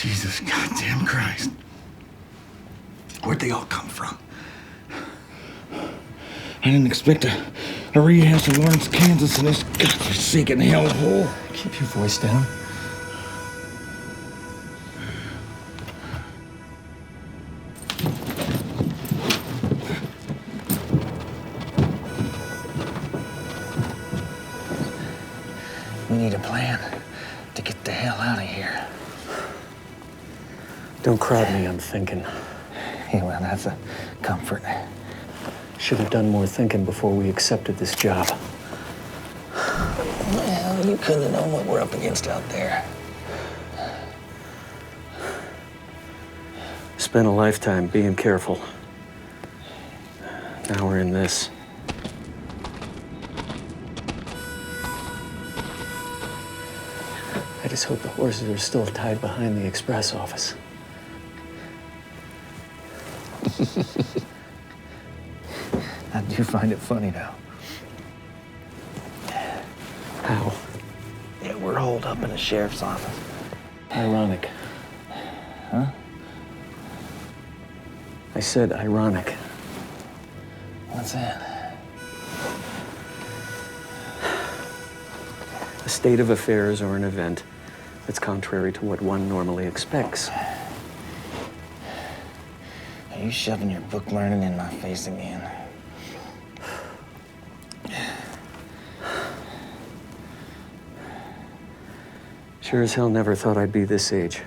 Jesus goddamn Christ. Where'd they all come from? I didn't expect a rehash of Lawrence, Kansas in this godforsaken hellhole. Keep your voice down. We need a plan to get the hell out of here. Don't crowd me on thinking. Yeah, well, that's a comfort. Should have done more thinking before we accepted this job. Well, you couldn't have known what we're up against out there. Spent a lifetime being careful. Now we're in this. I just hope the horses are still tied behind the express office. I do find it funny, though. How? Yeah, we're holed up in the sheriff's office. Ironic. Huh? I said ironic. What's that? A state of affairs or an event that's contrary to what one normally expects. Are you shoving your book learning in my face again? Sure as hell never thought I'd be this age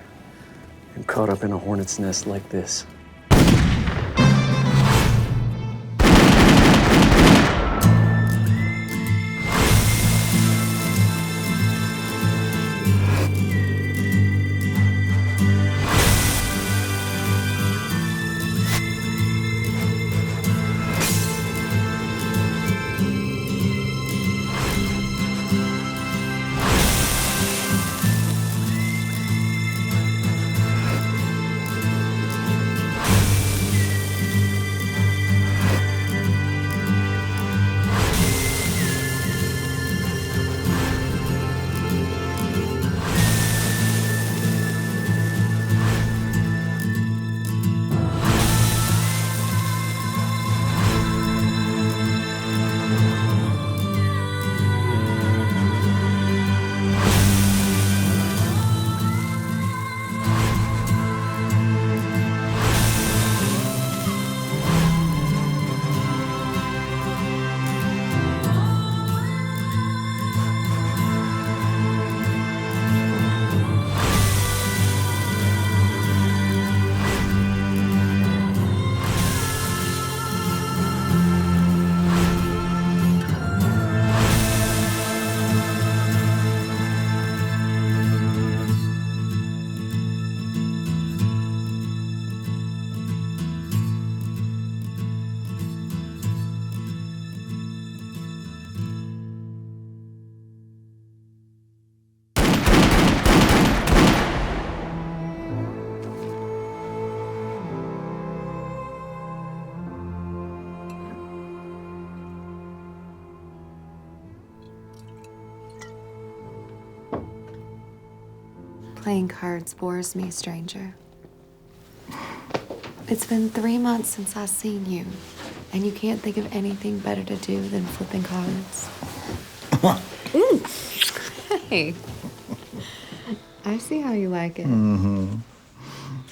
and caught up in a hornet's nest like this. Playing cards bores me, stranger. It's been 3 months since I've seen you, and you can't think of anything better to do than flipping cards. Hey, I see how you like it. Mm-hmm.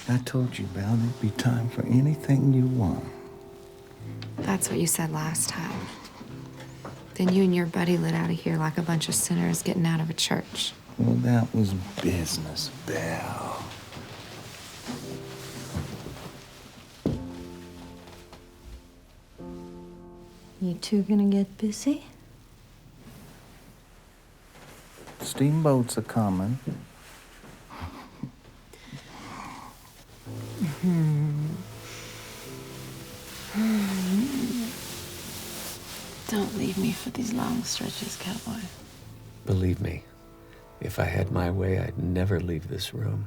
I told you, Val, there'd be time for anything you want. That's what you said last time. Then you and your buddy lit out of here like a bunch of sinners getting out of a church. Well, that was business, Val. You two gonna get busy? Steamboats are coming. Don't leave me for these long stretches, cowboy. Believe me, if I had my way, I'd never leave this room.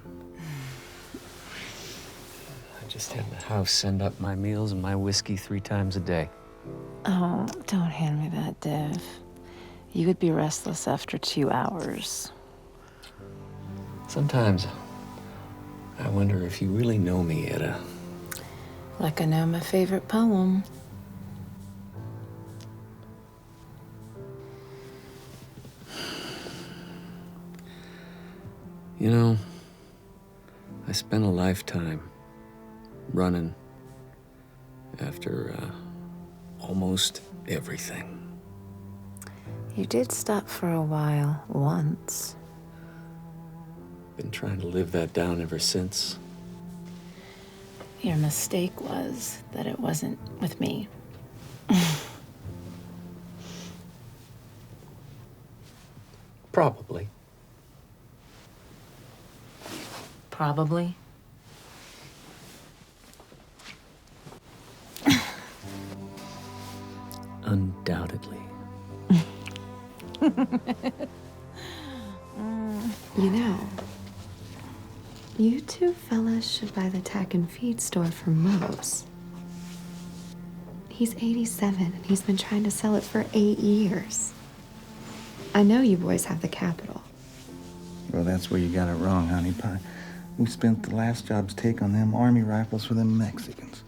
I just had the house send up my meals and my whiskey 3 times a day. Oh, don't hand me that, Dev. You would be restless after 2 hours. Sometimes I wonder if you really know me, Etta. Like I know my favorite poem. You know, I spent a lifetime running after almost everything. You did stop for a while, once. Been trying to live that down ever since. Your mistake was that it wasn't with me. Probably. Probably. Undoubtedly. You know, you two fellas should buy the tack and feed store for Moe's. He's 87 and he's been trying to sell it for 8 years. I know you boys have the capital. Well, that's where you got it wrong, honey pie. We spent the last job's take on them army rifles for them Mexicans.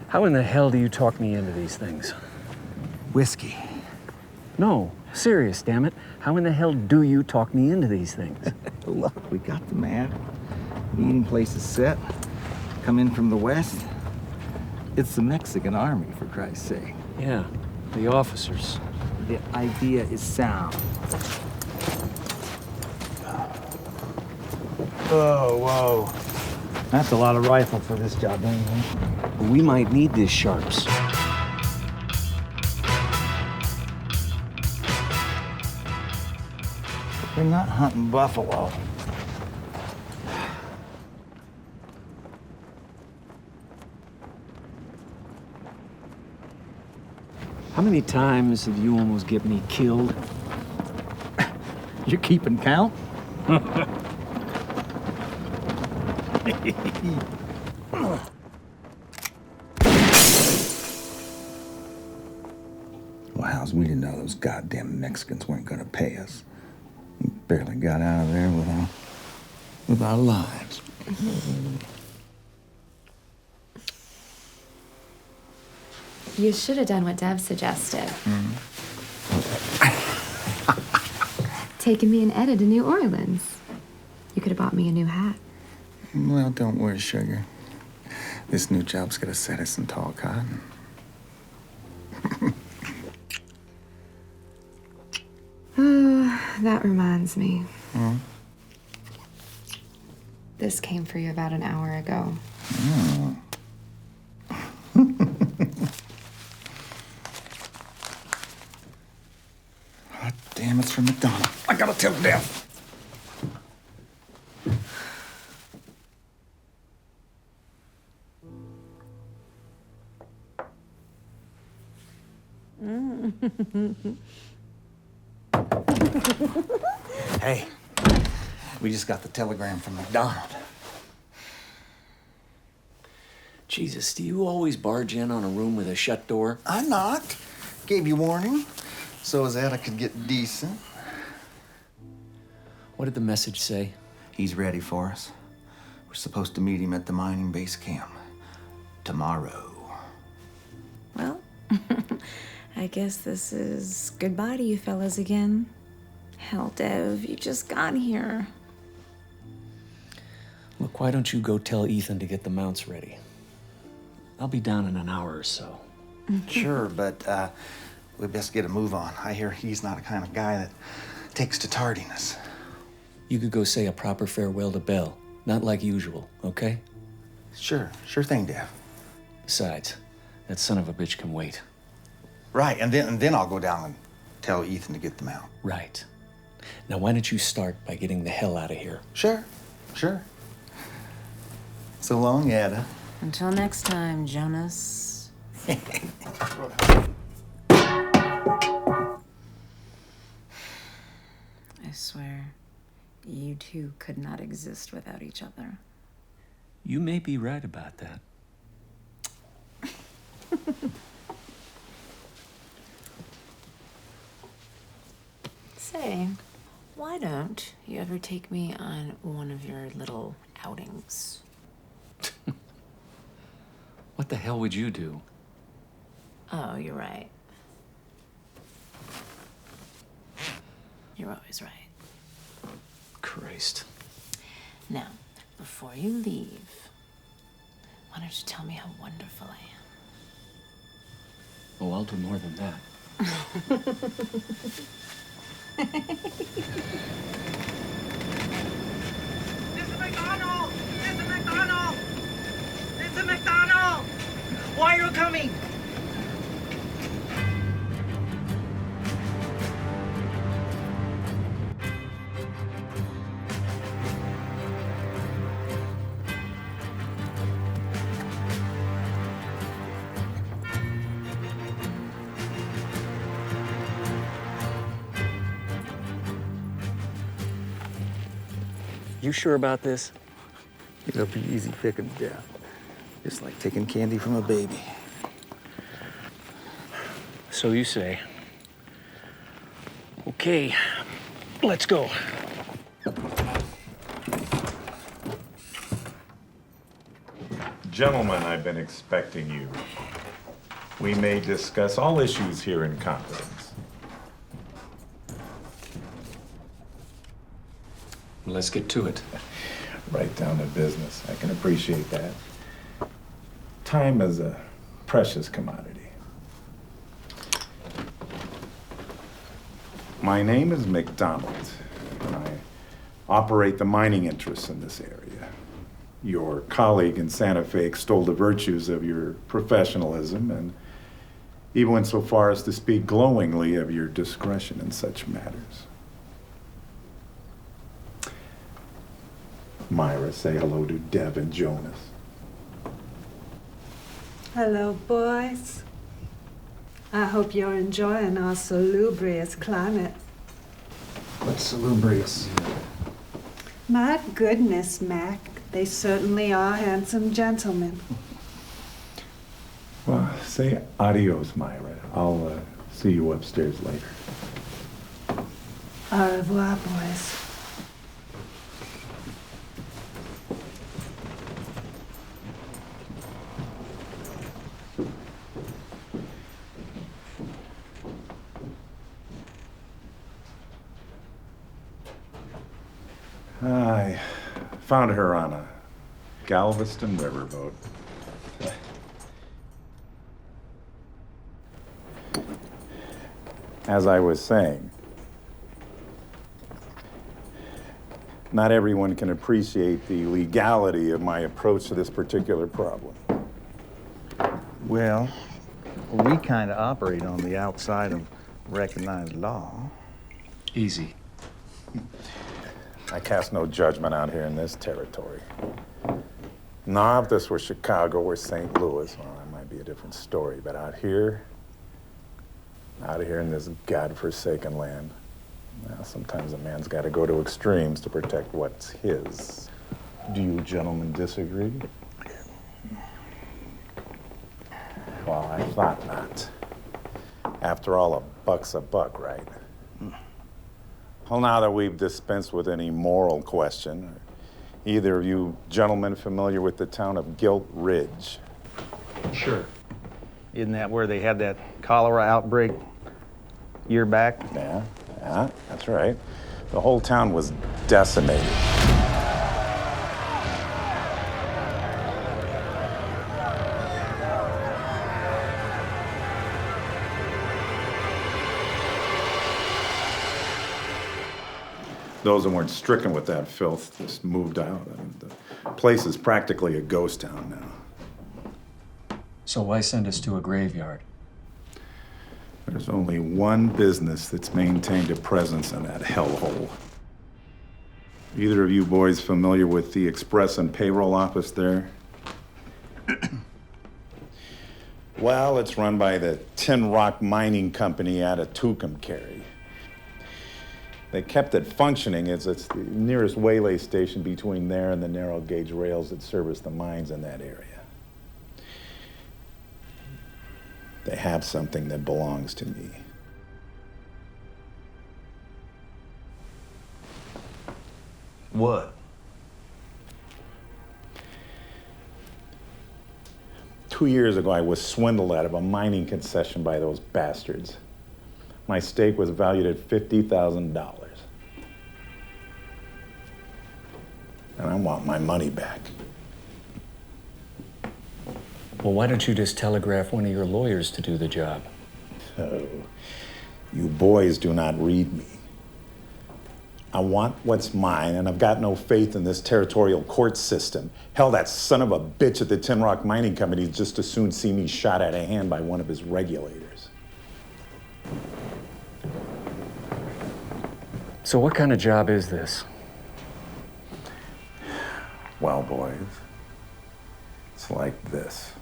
How in the hell do you talk me into these things? Whiskey. No, serious, damn it. How in the hell do you talk me into these things? Look, we got the map. Meeting place is set. Come in from the west. It's the Mexican army, for Christ's sake. Yeah, the officers. The idea is sound. Oh, whoa. That's a lot of rifle for this job, don't you think? We might need these sharps. We're not hunting buffalo. How many times have you almost get me killed? You're keeping count? Well, how's we didn't know those goddamn Mexicans weren't gonna pay us. We barely got out of there with our lives. You should have done what Dev suggested. Taken me and Etta to New Orleans. You could have bought me a new hat. Well, don't worry, sugar. This new job's gonna set us in tall cotton. That reminds me. This came for you about an hour ago. God damn, it's from Madonna. I gotta tell Dev. Hey, we just got the telegram from McDonald. Jesus, do you always barge in on a room with a shut door? I knocked. Gave you warning. So as Etta could get decent. What did the message say? He's ready for us. We're supposed to meet him at the mining base camp tomorrow. Well, I guess this is goodbye to you fellas again. Hell, Dev, you just got here. Look, why don't you go tell Ethan to get the mounts ready? I'll be down in an hour or so. Sure, but we best get a move on. I hear he's not the kind of guy that takes to tardiness. You could go say a proper farewell to Belle. Not like usual, okay? Sure thing, Dev. Besides, that son of a bitch can wait. Right, and then I'll go down and tell Ethan to get them out. Right. Now, why don't you start by getting the hell out of here? Sure. So long, Etta. Until next time, Jonas. I swear, you two could not exist without each other. You may be right about that. Say, why don't you ever take me on one of your little outings? What the hell would you do? Oh, you're right. You're always right. Christ. Now, before you leave, why don't you tell me how wonderful I am? Oh, I'll do more than that. Mr. McDonald! Mr. McDonald! Mr. McDonald! Why are you coming? You sure about this? It'll be easy picking death. Just like taking candy from a baby. So you say. Okay, let's go. Gentlemen, I've been expecting you. We may discuss all issues here in confidence. Let's get to it. Right down to business. I can appreciate that. Time is a precious commodity. My name is McDonald, and I operate the mining interests in this area. Your colleague in Santa Fe extolled the virtues of your professionalism and even went so far as to speak glowingly of your discretion in such matters. Myra, say hello to Deb and Jonas. Hello, boys. I hope you're enjoying our salubrious climate. What's salubrious? My goodness, Mac, they certainly are handsome gentlemen. Well, say adios, Myra. I'll see you upstairs later. Au revoir, boys. I found her on a Galveston riverboat. As I was saying, not everyone can appreciate the legality of my approach to this particular problem. Well, we kind of operate on the outside of recognized law. Easy. I cast no judgment out here in this territory. Now, if this were Chicago or St. Louis, well, that might be a different story. But out here in this godforsaken land, well, sometimes a man's got to go to extremes to protect what's his. Do you gentlemen disagree? Well, I thought not. After all, a buck's a buck, right? Well, now that we've dispensed with any moral question, are either of you gentlemen familiar with the town of Gilt Ridge? Sure. Isn't that where they had that cholera outbreak year back? Yeah, that's right. The whole town was decimated. Those that weren't stricken with that filth just moved out. I mean, the place is practically a ghost town now. So why send us to a graveyard? There's only one business that's maintained a presence in that hellhole. Either of you boys familiar with the express and payroll office there? Well, it's run by the Tin Rock Mining Company out of Tucumcari. They kept it functioning as it's the nearest waylay station between there and the narrow gauge rails that service the mines in that area. They have something that belongs to me. What? Two years ago, I was swindled out of a mining concession by those bastards. My stake was valued at $50,000. And I want my money back. Well, why don't you just telegraph one of your lawyers to do the job? So, you boys do not read me. I want what's mine, and I've got no faith in this territorial court system. Hell, that son of a bitch at the Tin Rock Mining Company just as soon see me shot out of hand by one of his regulators. So what kind of job is this? Well, boys, it's like this.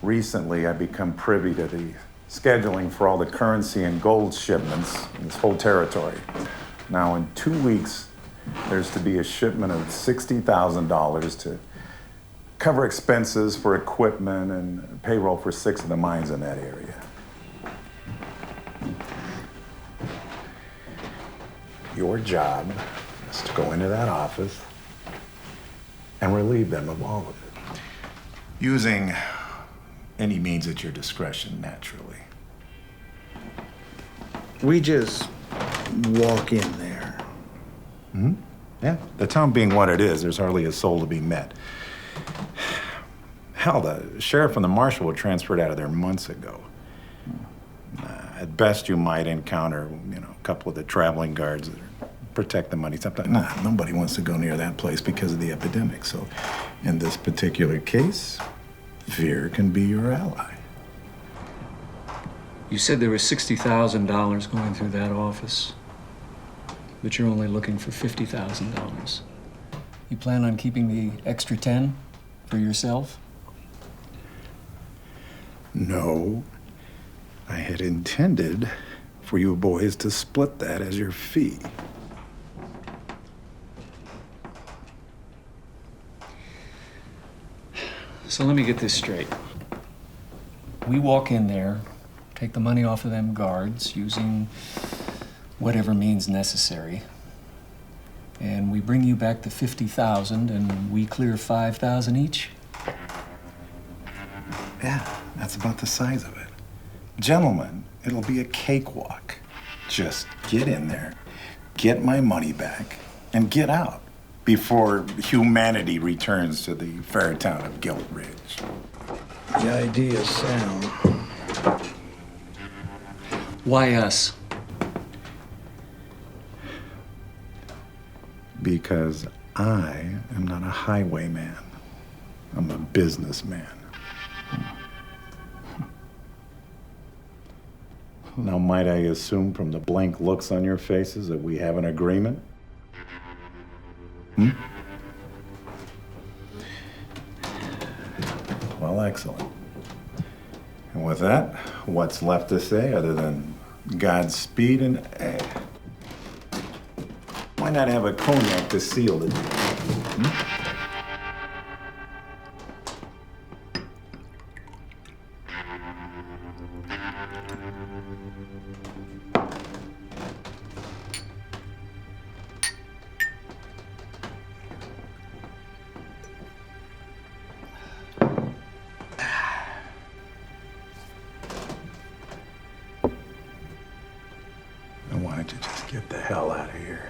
Recently, I've become privy to the scheduling for all the currency and gold shipments in this whole territory. Now, in 2 weeks, there's to be a shipment of $60,000 to cover expenses for equipment and payroll for 6 of the mines in that area. Your job is to go into that office and relieve them of all of it, using any means at your discretion, naturally. We just walk in there. Hmm? Yeah, the town being what it is, there's hardly a soul to be met. Hell, the sheriff and the marshal were transferred out of there months ago. At best, you might encounter, a couple of the traveling guards that protect the money. Sometimes, nobody wants to go near that place because of the epidemic. So, in this particular case, fear can be your ally. You said there was $60,000 going through that office, but you're only looking for $50,000. You plan on keeping the extra 10 for yourself? No. I had intended for you boys to split that as your fee. So let me get this straight. We walk in there, take the money off of them guards using whatever means necessary, and we bring you back the $50,000 and we clear $5,000 each? Yeah, that's about the size of it. Gentlemen, it'll be a cakewalk. Just get in there, get my money back, and get out before humanity returns to the fair town of Gilt Ridge. The idea's sound. Why us? Because I am not a highwayman. I'm a businessman. Now, might I assume from the blank looks on your faces that we have an agreement? Well, excellent. And with that, what's left to say other than Godspeed and why not have a cognac to seal the deal? Why don't you just get the hell out of here?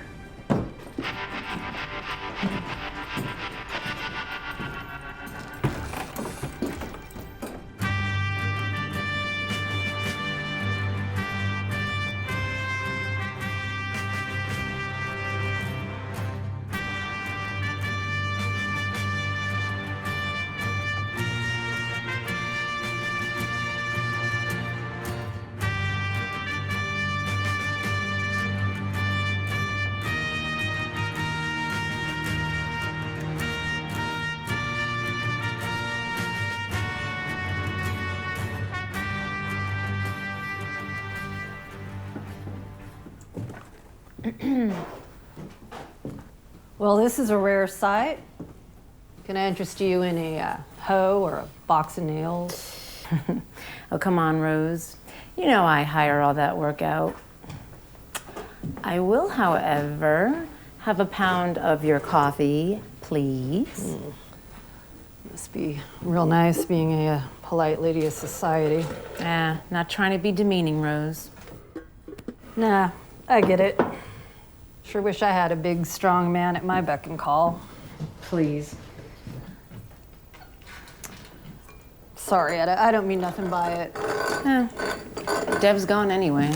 Well, this is a rare sight. Can I interest you in a hoe or a box of nails? Oh, come on, Rose. You know I hire all that work out. I will, however, Have a pound of your coffee, please. Must be real nice being a polite lady of society. Not trying to be demeaning, Rose. Nah, I get it. Sure wish I had a big, strong man at my beck and call. Please. Sorry, I don't mean nothing by it. Dev's gone anyway.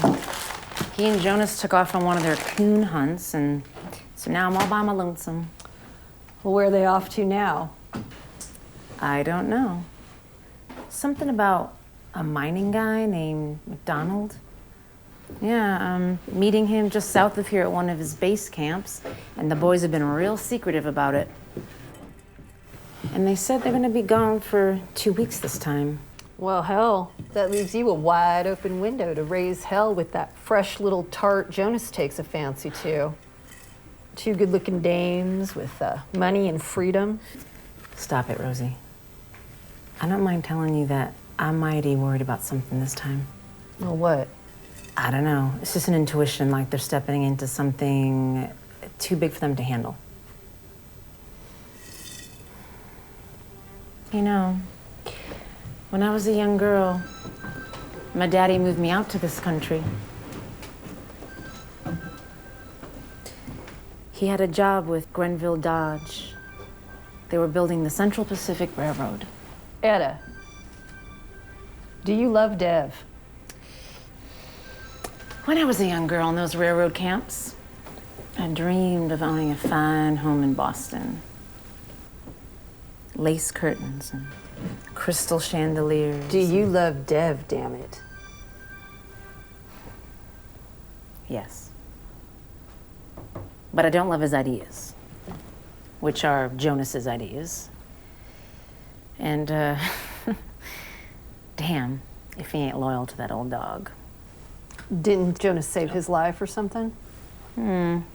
He and Jonas took off on one of their coon hunts, and so now I'm all by my lonesome. Well, where are they off to now? I don't know. Something about a mining guy named McDonald. Yeah, meeting him just south of here at one of his base camps, and the boys have been real secretive about it. And they said they're gonna be gone for 2 weeks this time. Well, hell, that leaves you a wide open window to raise hell with that fresh little tart Jonas takes a fancy to. 2 good-looking dames with money and freedom. Stop it, Rosie. I don't mind telling you that I'm mighty worried about something this time. Well, what? I don't know. It's just an intuition, like they're stepping into something too big for them to handle. You know, when I was a young girl, my daddy moved me out to this country. He had a job with Grenville Dodge. They were building the Central Pacific Railroad. Etta, do you love Dev? When I was a young girl in those railroad camps, I dreamed of owning a fine home in Boston. Lace curtains and crystal chandeliers. Do you love Dev, damn it? Yes. But I don't love his ideas, which are Jonas's ideas. And, damn, if he ain't loyal to that old dog. Didn't Jonas save his life or something?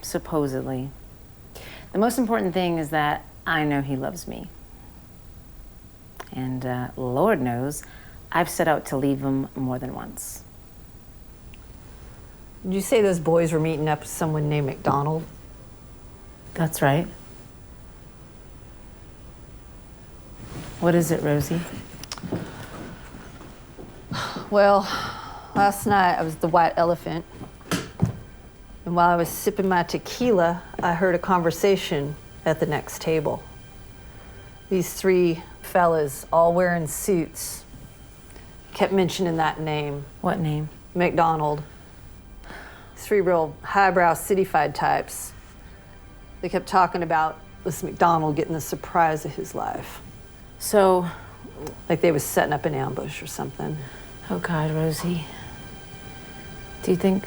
Supposedly. The most important thing is that I know he loves me. And Lord knows, I've set out to leave him more than once. Did you say those boys were meeting up with someone named McDonald? That's right. What is it, Rosie? Well, last night I was the white elephant. And while I was sipping my tequila, I heard a conversation at the next table. These 3 fellas, all wearing suits, kept mentioning that name. What name? McDonald. 3 real highbrow city-fied types. They kept talking about this McDonald getting the surprise of his life. So, like they was setting up an ambush or something. Oh God, Rosie. Do you think...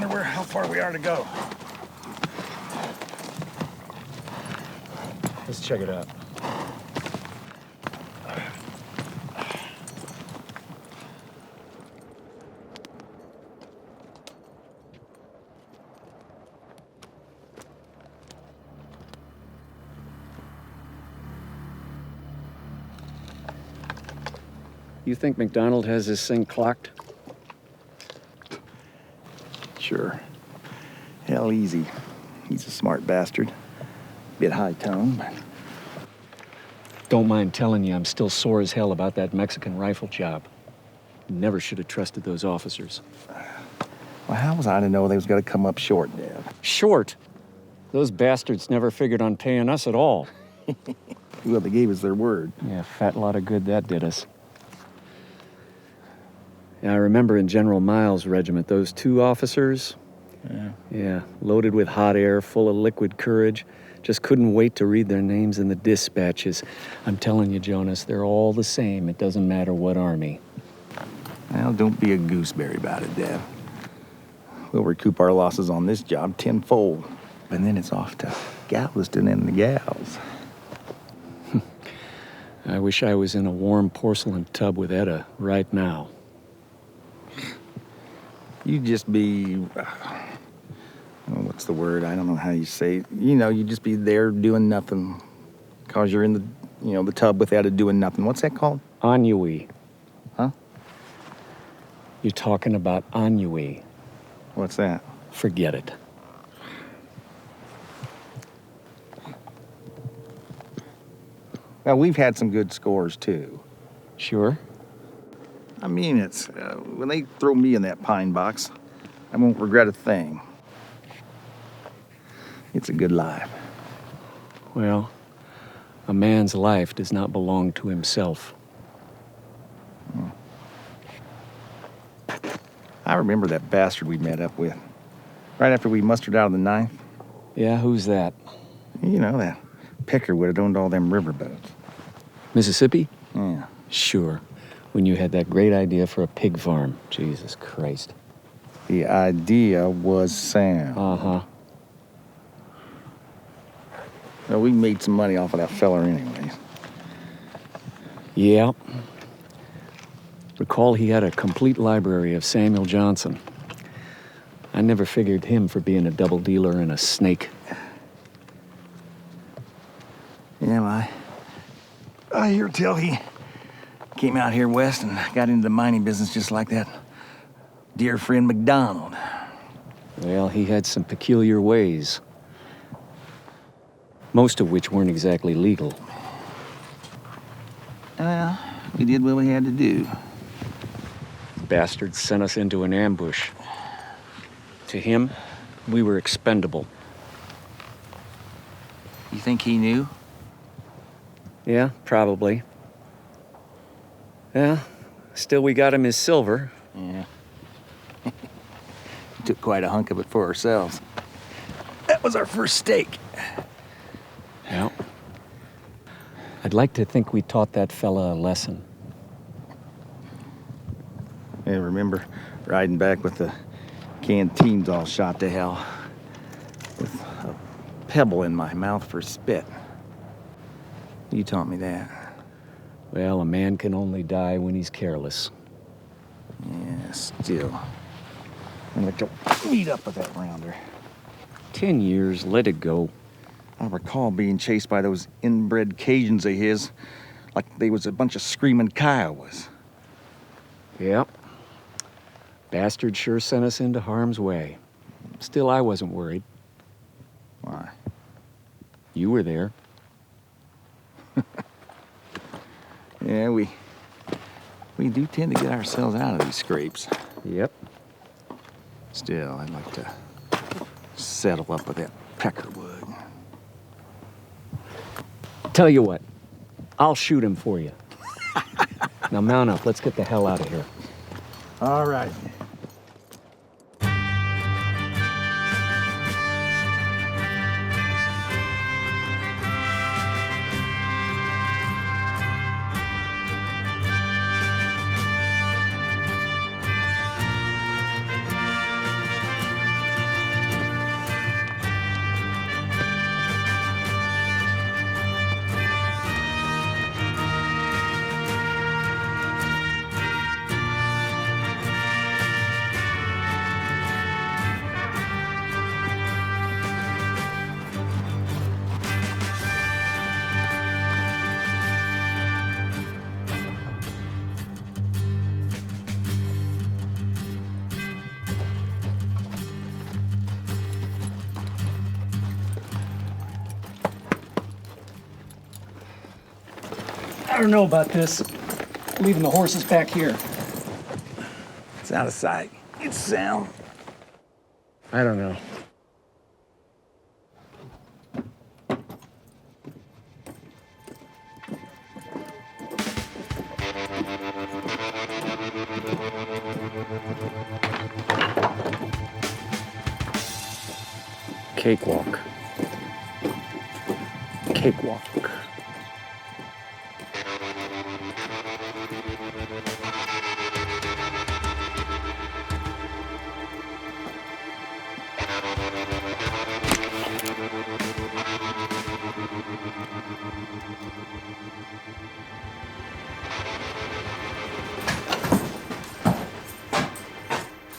wonder how far we are to go. Let's check it out. You think McDonald has this thing clocked? Sure. Hell, easy. He's a smart bastard. Bit high-toned, but... Don't mind telling you, I'm still sore as hell about that Mexican rifle job. Never should have trusted those officers. Well, how was I to know they was gonna come up short, Dad? Short? Those bastards never figured on paying us at all. Well, they gave us their word. Yeah, fat lot of good that did us. Yeah, I remember in General Miles' regiment, those 2 officers. Yeah, loaded with hot air, full of liquid courage. Just couldn't wait to read their names in the dispatches. I'm telling you, Jonas, they're all the same. It doesn't matter what army. Well, don't be a gooseberry about it, Dad. We'll recoup our losses on this job tenfold. And then it's off to Galveston and the gals. I wish I was in a warm porcelain tub with Etta right now. You just be, what's the word? I don't know how you say it. You know, you just be there doing nothing because you're in the, the tub with Etta doing nothing. What's that called? Ennui. Huh? You're talking about ennui. What's that? Forget it. Well, we've had some good scores, too. Sure? I mean, it's, when they throw me in that pine box, I won't regret a thing. It's a good life. Well, a man's life does not belong to himself. I remember that bastard we met up with, right after we mustered out of the 9th. Yeah, who's that? You know, that picker would have owned all them riverboats. Mississippi? Yeah. Sure. When you had that great idea for a pig farm. Jesus Christ. The idea was sound. Uh-huh. Well, we made some money off of that feller anyways. Yeah. Recall he had a complete library of Samuel Johnson. I never figured him for being a double dealer and a snake. Yeah, I hear tell he came out here west and got into the mining business just like that dear friend McDonald. Well, he had some peculiar ways. Most of which weren't exactly legal. Well, we did what we had to do. Bastards sent us into an ambush. To him, we were expendable. You think he knew? Yeah, probably. Yeah, still we got him his silver. Yeah. Took quite a hunk of it for ourselves. That was our first stake. Yeah. I'd like to think we taught that fella a lesson. I remember riding back with the canteens all shot to hell, with a pebble in my mouth for spit. You taught me that. Well, a man can only die when he's careless. Yeah, still. I'd like to meet up with that rounder. 10 years, let it go. I recall being chased by those inbred Cajuns of his, like they was a bunch of screaming Kiowas. Yep. Bastard sure sent us into harm's way. Still, I wasn't worried. Why? You were there. Yeah, we do tend to get ourselves out of these scrapes. Yep. Still, I'd like to settle up with that peckerwood. Tell you what, I'll shoot him for you. Now mount up, let's get the hell out of here. All right. I don't know about this. Leaving the horses back here. It's out of sight. It's sound. I don't know. Cakewalk. Cakewalk.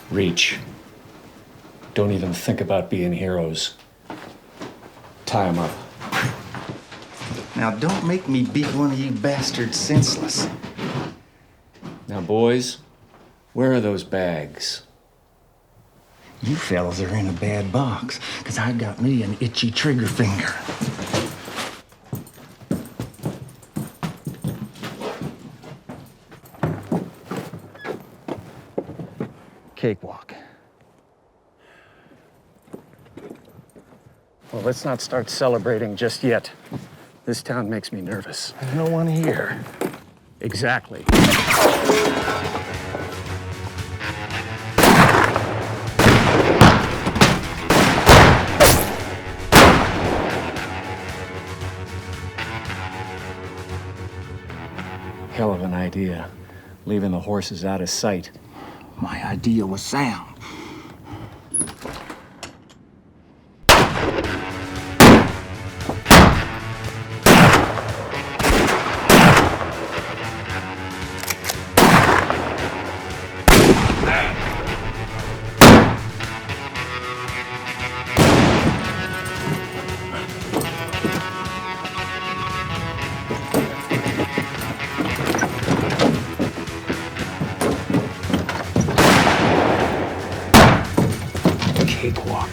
Reach. Don't even think about being heroes. Tie them up. Now, don't make me beat one of you bastards senseless. Now, boys, where are those bags? You fellas are in a bad box, because I got me an itchy trigger finger. Cakewalk. Well, let's not start celebrating just yet. This town makes me nervous. There's no one here. Exactly. Hell of an idea, leaving the horses out of sight. My idea was sound. Cakewalk.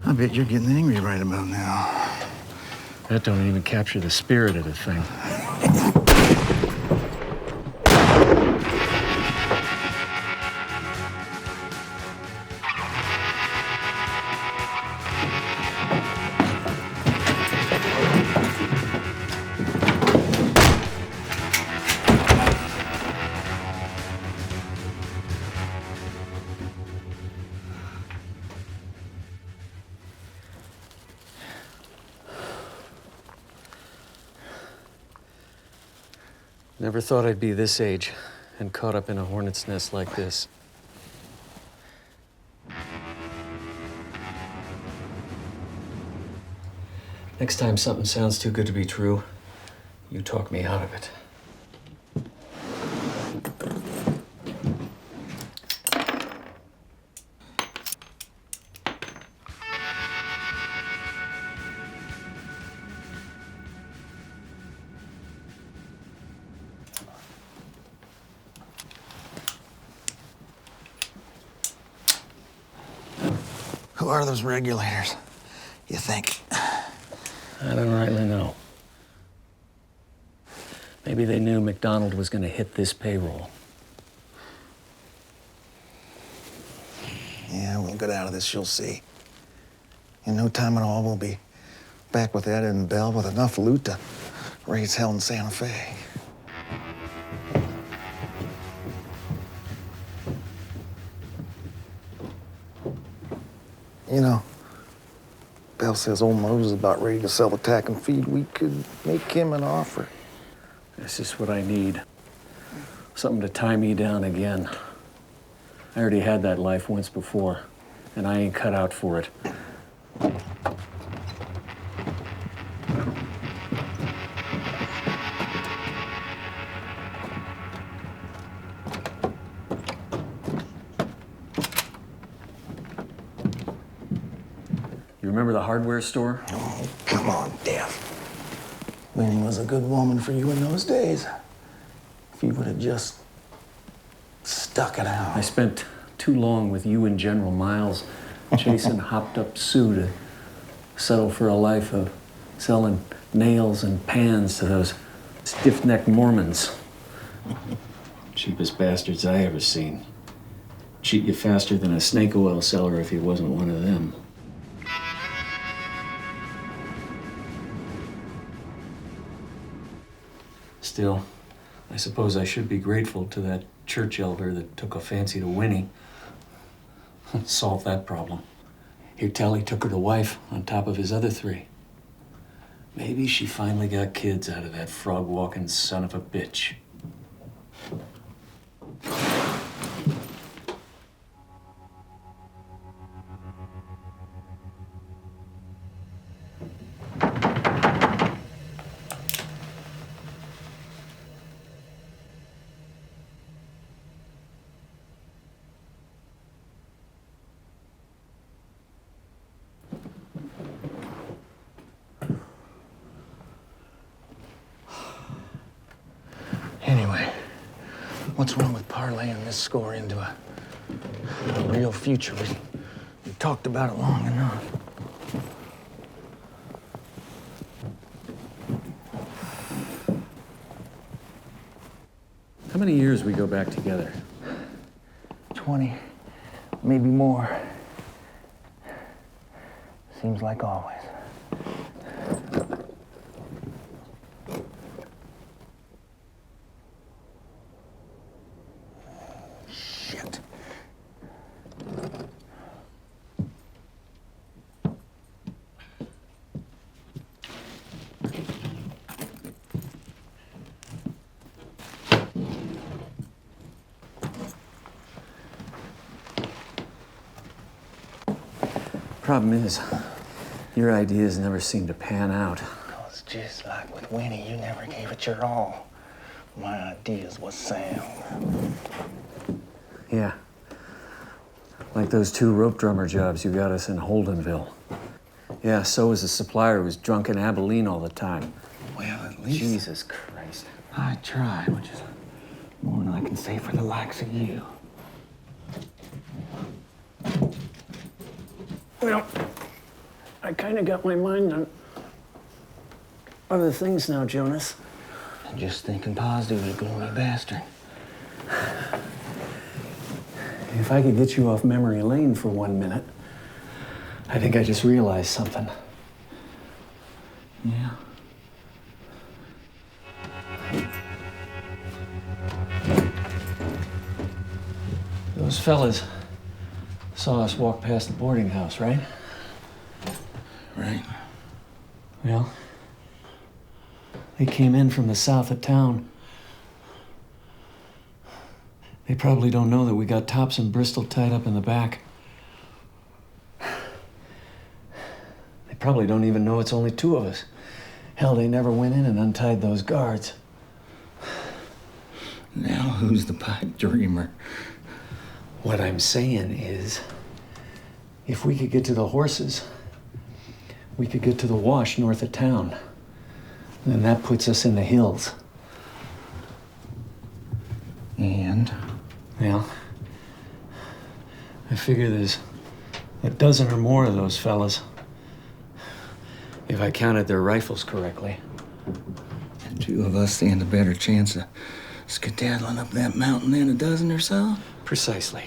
I bet you're getting angry right about now. That don't even capture the spirit of the thing. Never thought I'd be this age and caught up in a hornet's nest like this. Next time something sounds too good to be true, you talk me out of it. Who are those regulators, you think? I don't rightly know. Maybe they knew McDonald was going to hit this payroll. Yeah, we'll get out of this, you'll see. In no time at all, we'll be back with Ed and Belle with enough loot to raise hell in Santa Fe. You know, Belle says old Mose is about ready to sell the tack and feed. We could make him an offer. This is what I need. Something to tie me down again. I already had that life once before, and I ain't cut out for it. remember the hardware store? Oh, come on, Dev. Winnie was a good woman for you in those days. If you would have just stuck it out. I spent too long with you and General Miles chasing hopped-up Sioux to settle for a life of selling nails and pans to those stiff-necked Mormons. Cheapest bastards I ever seen. Cheat you faster than a snake oil seller if he wasn't one of them. Still, I suppose I should be grateful to that church elder that took a fancy to Winnie. Solved that problem. 𝚃𝚘𝚏𝚗𝚗𝚗𝚑 took her to wife on top of his other 3. Maybe she finally got kids out of that frog-walking son of a bitch. Anyway, what's wrong with parlaying this score into a real future? We talked about it long enough. How many years we go back together? 20, maybe more. Seems like always. Shit. Problem is, your ideas never seem to pan out. It's just like with Winnie, you never gave it your all. My ideas was sound. Yeah. Like those 2 rope drummer jobs you got us in Holdenville. Yeah, so was the supplier who was drunk in Abilene all the time. Well, at least Jesus Christ. I tried, which is more than I can say for the likes of you. Well, I kind of got my mind on other things now, Jonas. And just thinking positive, you gloomy bastard. If I could get you off memory lane for 1 minute, I think I just realized something. Yeah. Those fellas saw us walk past the boarding house, right? Right. Well, they came in from the south of town. They probably don't know that we got Tops and Bristol tied up in the back. They probably don't even know it's only 2 of us. Hell, they never went in and untied those guards. Now who's the pipe dreamer? What I'm saying is, if we could get to the horses, we could get to the wash north of town. Then that puts us in the hills. And? Well, I figure there's a dozen or more of those fellas, if I counted their rifles correctly. And 2 of us stand a better chance of skedaddling up that mountain than a dozen or so? Precisely.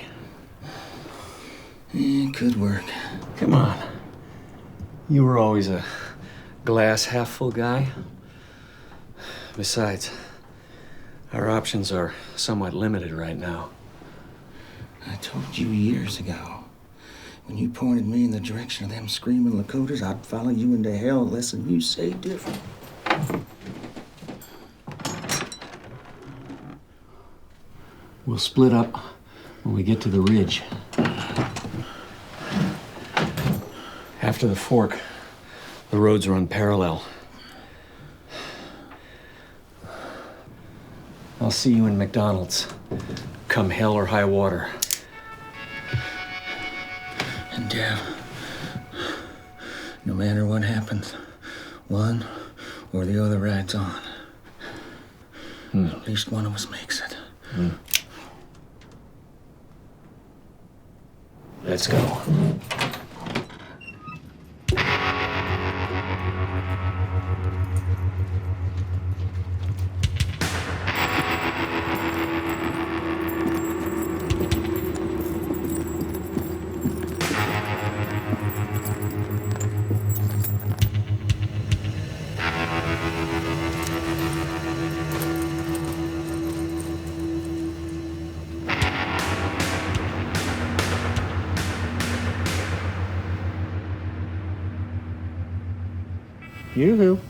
Yeah, could work. Come on. You were always a glass half full guy. Besides, our options are somewhat limited right now. I told you years ago, when you pointed me in the direction of them screaming Lakotas, I'd follow you into hell unless you say different. We'll split up when we get to the ridge. After the fork, the roads run parallel. I'll see you in McDonald's, come hell or high water. And Dev, No matter what happens, one or the other rides on. At least one of us makes it. Let's go. Yoo-hoo.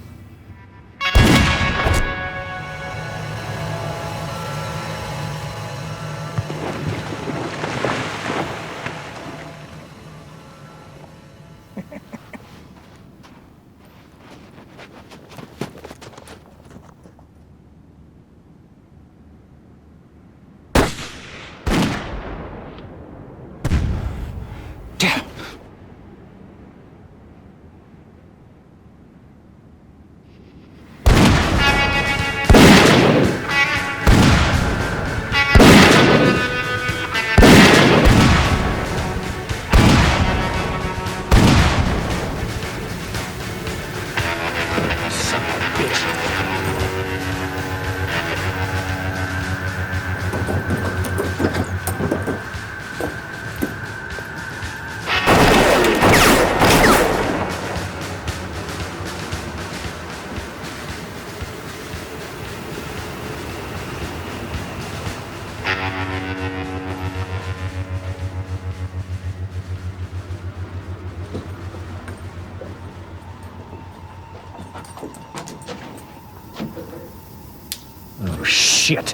Oh, shit.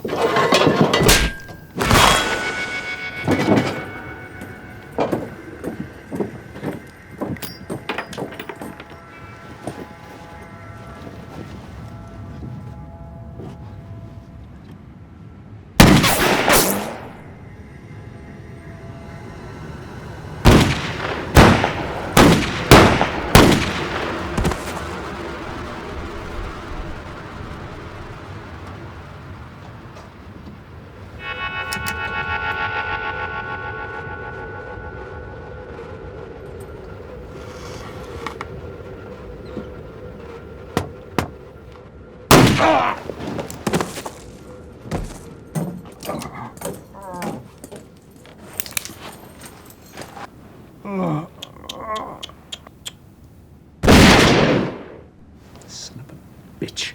Son of a bitch.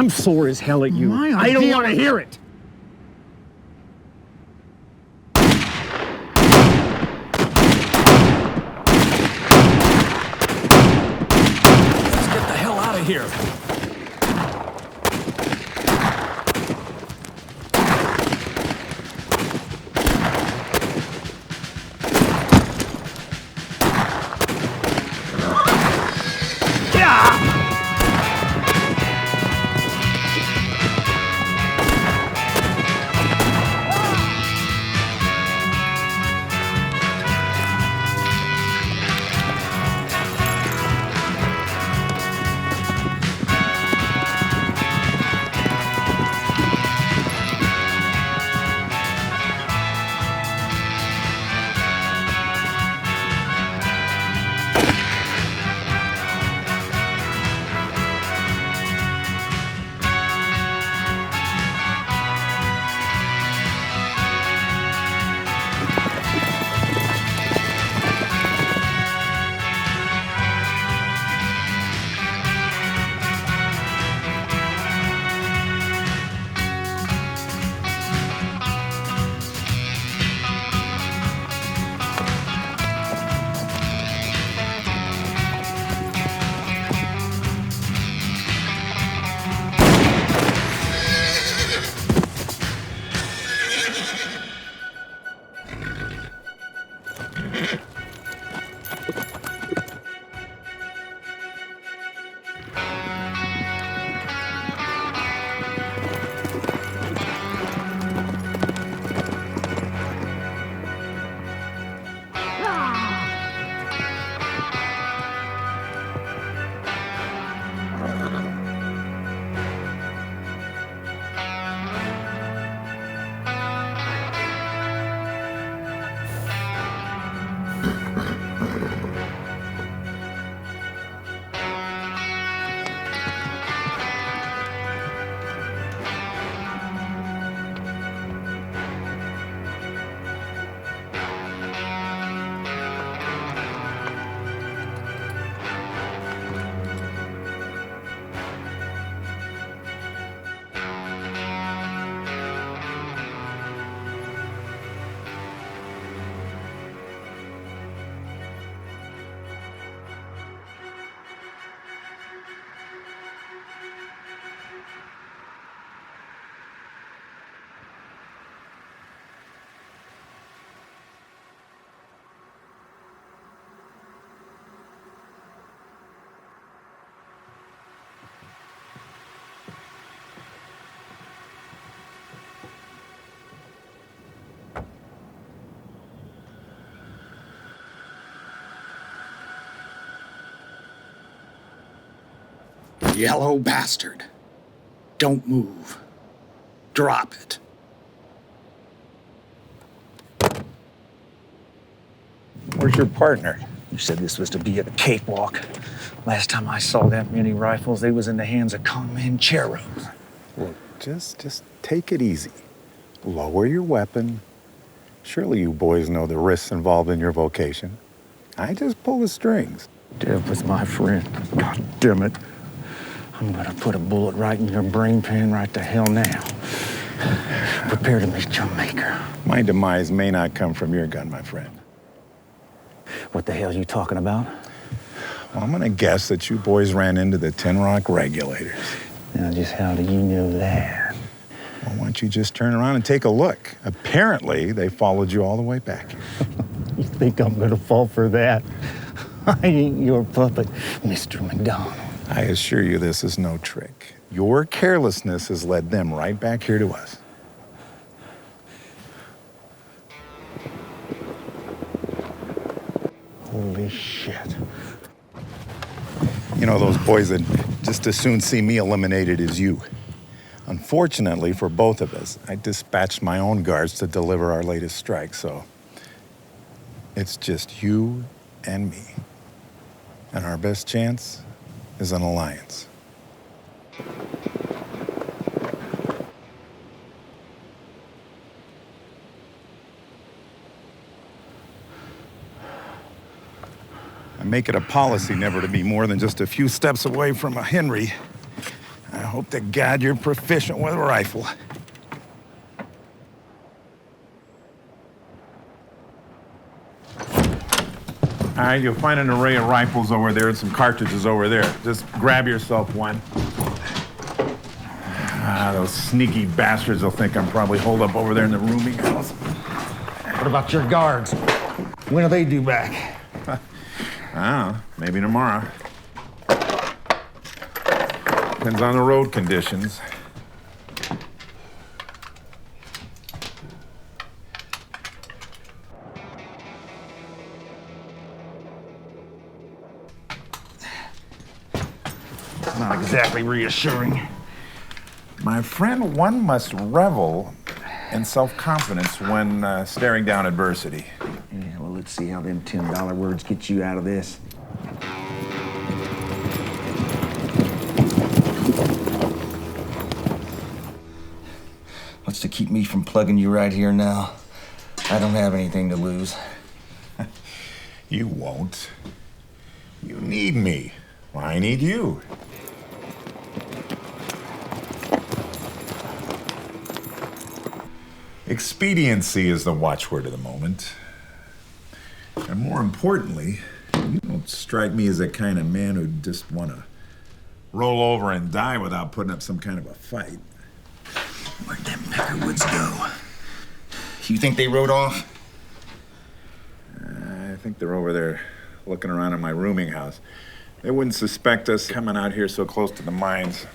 I'm sore as hell at you. I don't want to hear it. Let's get the hell out of here. Yellow bastard. Don't move. Drop it. Where's your partner? You said this was to be a cakewalk. Last time I saw that many rifles, they was in the hands of con-men cherubs. Look, just take it easy. Lower your weapon. Surely you boys know the risks involved in your vocation. I just pull the strings. Dev was my friend. God damn it. I'm gonna put a bullet right in your brain pan right the hell now. Prepare to meet your maker. My demise may not come from your gun, my friend. What the hell are you talking about? Well, I'm gonna guess that you boys ran into the Tin Rock regulators. Now, just how do you know that? Well, why don't you just turn around and take a look? Apparently, they followed you all the way back here. You think I'm gonna fall for that? I ain't your puppet, Mr. McDonald. I assure you this is no trick. Your carelessness has led them right back here to us. Holy shit. You know, those boys would just as soon see me eliminated as you. Unfortunately for both of us, I dispatched my own guards to deliver our latest strike, so it's just you and me. And our best chance is an alliance. I make it a policy never to be more than just a few steps away from a Henry. I hope to God you're proficient with a rifle. All right, you'll find an array of rifles over there and some cartridges over there. Just grab yourself one. Those sneaky bastards will think I'm probably holed up over there in the rooming house. What about your guards? When do they due back? I don't know, maybe tomorrow. Depends on the road conditions. Not exactly reassuring. My friend, one must revel in self-confidence when staring down adversity. Yeah, well, let's see how them $10 words get you out of this. What's to keep me from plugging you right here now? I don't have anything to lose. You won't. You need me. Well, I need you. Expediency is the watchword of the moment. And more importantly, you don't strike me as the kind of man who'd just want to roll over and die without putting up some kind of a fight. Where'd them Peckerwoods go? You think they rode off? I think they're over there looking around in my rooming house. They wouldn't suspect us coming out here so close to the mines.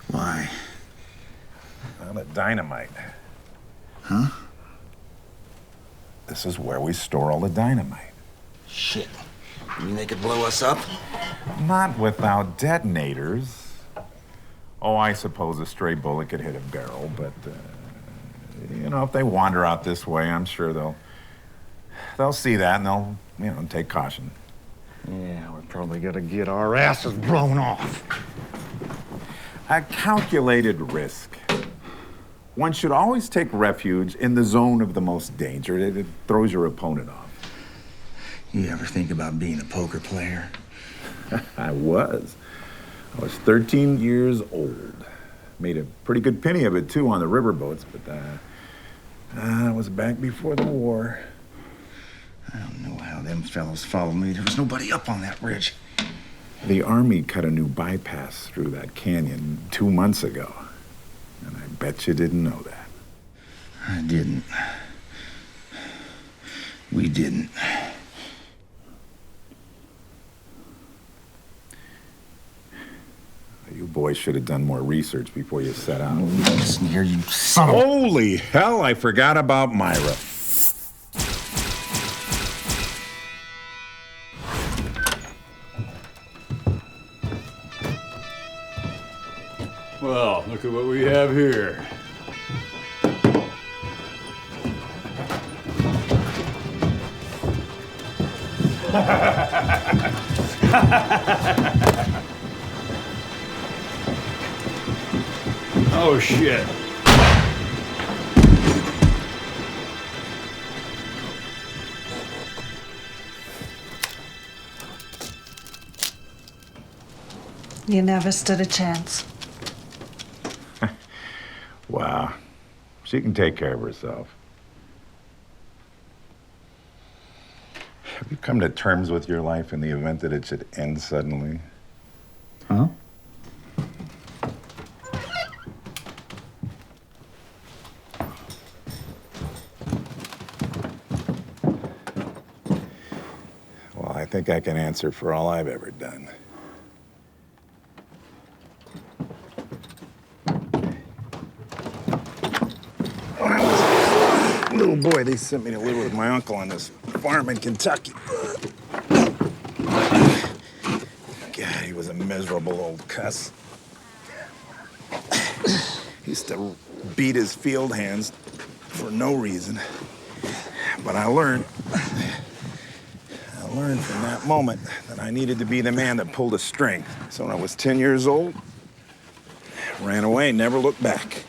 Why? Well, the dynamite. Huh? This is where we store all the dynamite. Shit. You mean they could blow us up? Not without detonators. Oh, I suppose a stray bullet could hit a barrel, but, you know, if they wander out this way, I'm sure they'll see that and they'll, you know, take caution. Yeah, we're probably gonna get our asses blown off. A calculated risk. One should always take refuge in the zone of the most danger. It throws your opponent off. You ever think about being a poker player? I was 13 years old. Made a pretty good penny of it, too, on the riverboats, but I was back before the war. I don't know how them fellows followed me. There was nobody up on that ridge. The Army cut a new bypass through that canyon 2 months ago. And I bet you didn't know that. I didn't. We didn't. You boys should have done more research before you set out. Listen here, you son of a... Holy hell, I forgot about Myra. Well, look at what we have here. Oh, shit. You never stood a chance. Wow. She can take care of herself. Have you come to terms with your life in the event that it should end suddenly? Huh? Well, I think I can answer for all I've ever done. When I was a little boy, they sent me to live with my uncle on this farm in Kentucky. God, he was a miserable old cuss. He used to beat his field hands for no reason. But I learned from that moment that I needed to be the man that pulled a string. So when I was 10 years old, I ran away, never looked back.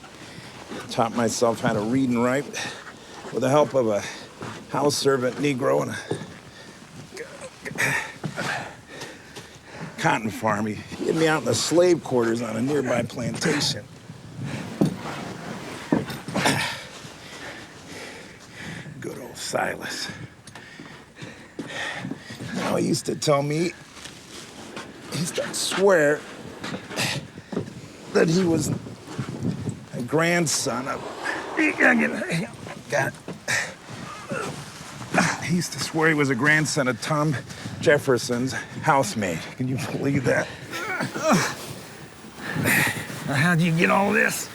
Taught myself how to read and write with the help of a house servant Negro and cotton farm. He hid me out in the slave quarters on a nearby plantation. Good old Silas. You know, he used to tell me, he used to swear that he was a grandson of... God. He used to swear he was a grandson of Tom Jefferson's housemaid. Can you believe that? How'd you get all this?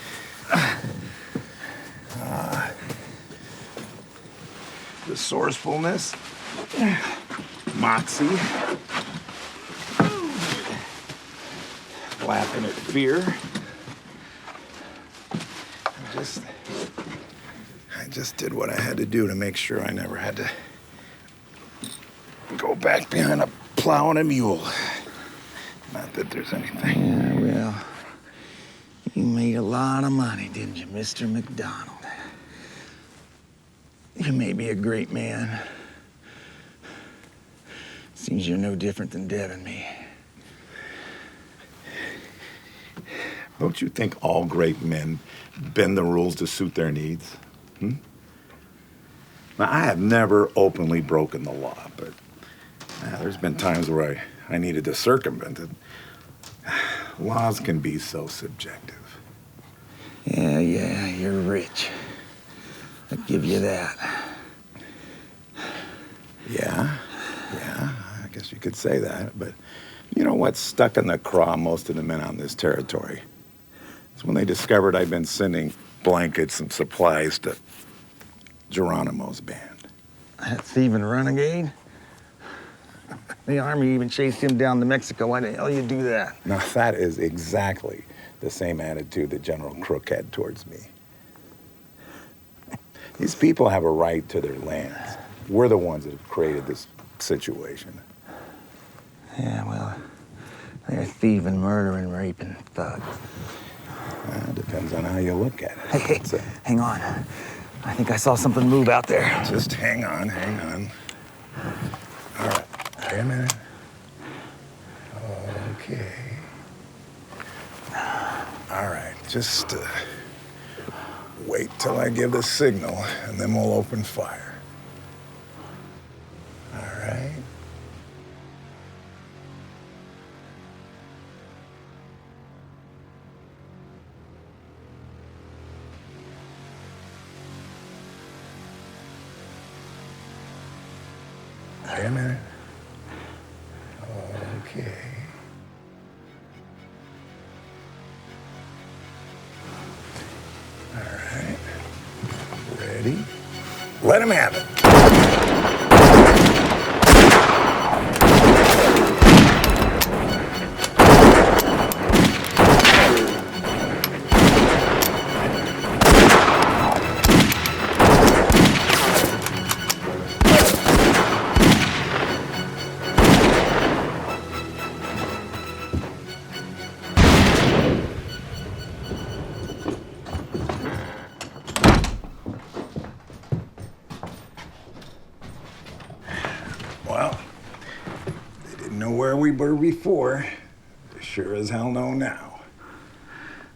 Resourcefulness, moxie, laughing at fear. I just did what I had to do to make sure I never had to go back behind a plow and a mule. Not that there's anything. Yeah, well, you made a lot of money, didn't you, Mr. McDonald? You may be a great man. Seems you're no different than Dev and me. Don't you think all great men bend the rules to suit their needs? Now, I have never openly broken the law, but there's been times where I needed to circumvent it. Laws can be so subjective. Yeah, you're rich. I'll give you that. Yeah, I guess you could say that, but you know what's stuck in the craw of most of the men on this territory? It's when they discovered I'd been sending blankets and supplies to Geronimo's band. That thieving renegade? The army even chased him down to Mexico. Why the hell you do that? Now, that is exactly the same attitude that General Crook had towards me. These people have a right to their lands. We're the ones that have created this situation. Yeah, well, they're thieving, murdering, raping thugs. Depends on how you look at it. Hey, hang on. I think I saw something move out there. Just hang on. All right, wait a minute. Okay. All right, just wait till I give the signal, and then we'll open fire. All right? Wait a minute. Okay. All right. Ready? Let him have it. Well, they didn't know where we were before. They sure as hell know now.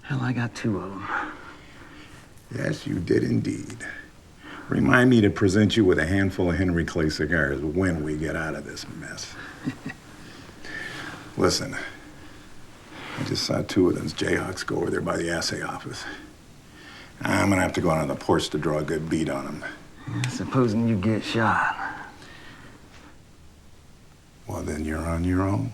Hell, I got 2 of them. Yes, you did indeed. Remind me to present you with a handful of Henry Clay cigars when we get out of this mess. Listen, I just saw 2 of those Jayhawks go over there by the assay office. I'm gonna have to go out on the porch to draw a good bead on them. Yeah, supposing you get shot. Well, then you're on your own.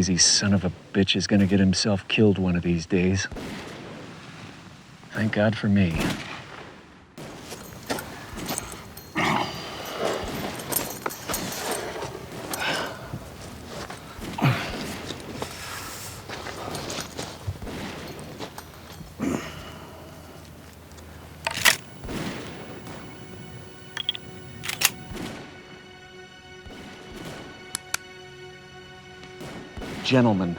lazy son of a bitch is gonna get himself killed one of these days. Thank God for me. Gentlemen,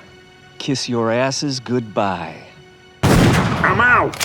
kiss your asses goodbye. I'm out!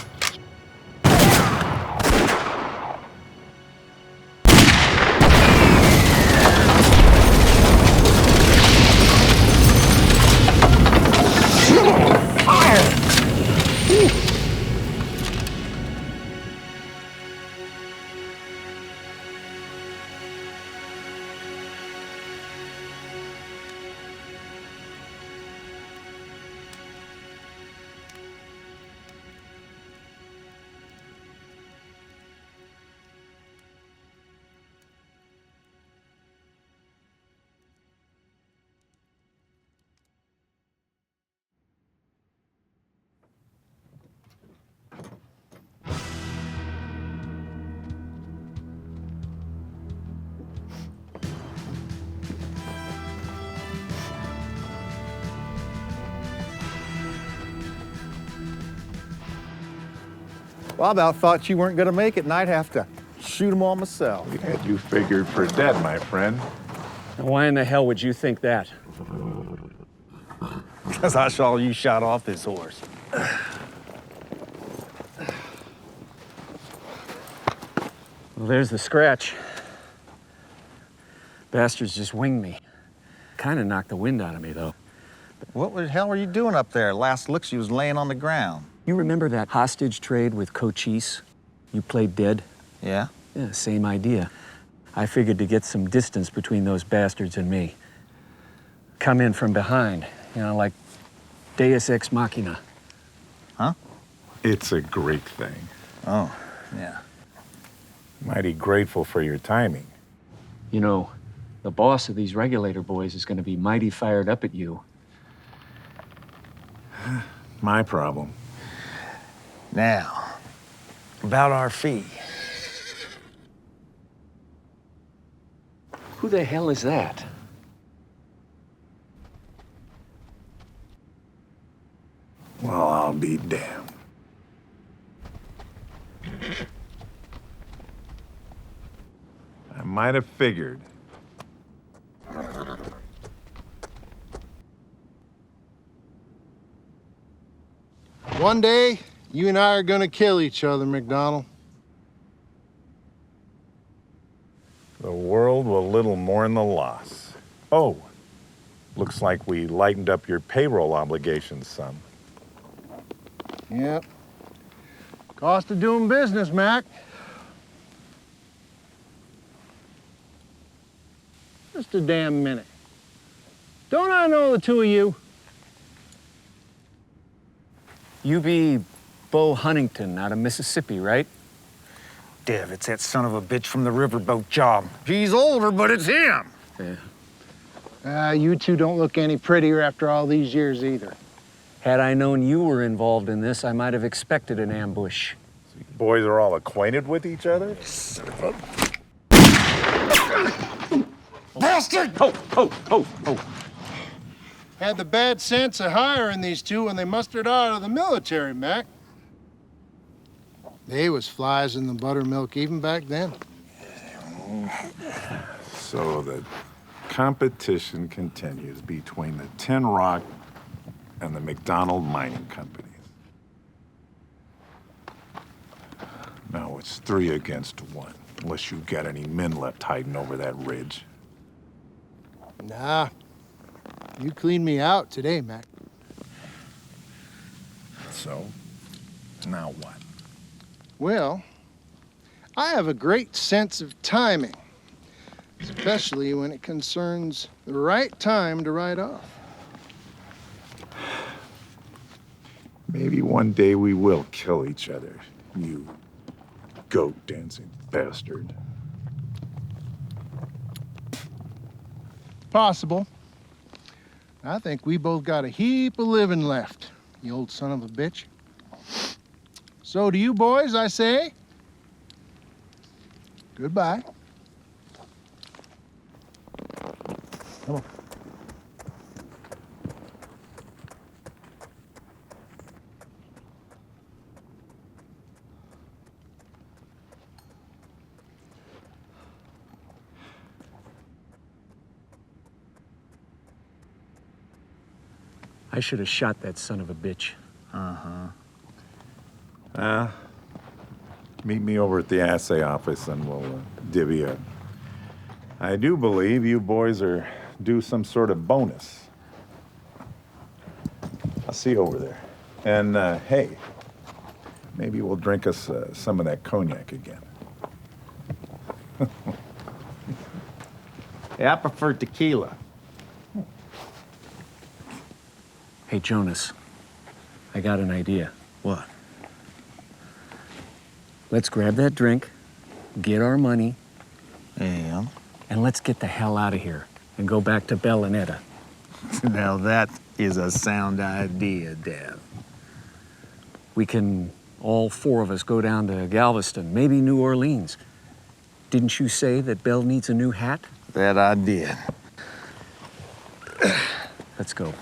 Well, I about thought you weren't gonna make it and I'd have to shoot them all myself. Yeah, you figured for dead, my friend. Now, why in the hell would you think that? Because I saw you shot off this horse. Well, there's the scratch. Bastards just winged me. Kind of knocked the wind out of me, though. What the hell were you doing up there? Last look, she was laying on the ground. You remember that hostage trade with Cochise? You played dead? Yeah? Yeah, same idea. I figured to get some distance between those bastards and me. Come in from behind, you know, like Deus Ex Machina. Huh? It's a great thing. Oh, yeah. Mighty grateful for your timing. You know, the boss of these regulator boys is going to be mighty fired up at you. My problem. Now, about our fee. Who the hell is that? Well, I'll be damned. I might have figured. One day, you and I are gonna kill each other, McDonald. The world will little mourn the loss. Oh, looks like we lightened up your payroll obligations some. Yep. Cost of doing business, Mac. Just a damn minute. Don't I know the two of you? You be Bo Huntington out of Mississippi, right? Dev, it's that son of a bitch from the riverboat job. He's older, but it's him. Yeah. You two don't look any prettier after all these years either. Had I known you were involved in this, I might have expected an ambush. So you boys are all acquainted with each other? Bastard! Oh. Had the bad sense of hiring these two when they mustered out of the military, Mac. They was flies in the buttermilk even back then. So the competition continues between the Tin Rock and the McDonald Mining Companies. Now it's 3 against 1, unless you got any men left hiding over that ridge. Nah. You cleaned me out today, Mac. So, now what? Well, I have a great sense of timing, especially when it concerns the right time to ride off. Maybe one day we will kill each other, you goat-dancing bastard. Possible. I think we both got a heap of living left, you old son of a bitch. So to you boys, I say, goodbye. Come on. I should have shot that son of a bitch. Meet me over at the assay office and we'll divvy up. I do believe you boys are due some sort of bonus. I'll see you over there. And hey, maybe we'll drink us some of that cognac again. Hey, I prefer tequila. Hey, Jonas, I got an idea. What? Let's grab that drink, get our money, Yeah. and let's get the hell out of here and go back to Bell and Etta. Now that is a sound idea, Dad. We can, all four of us, go down to Galveston, maybe New Orleans. Didn't you say that Bell needs a new hat? That I did. Let's go.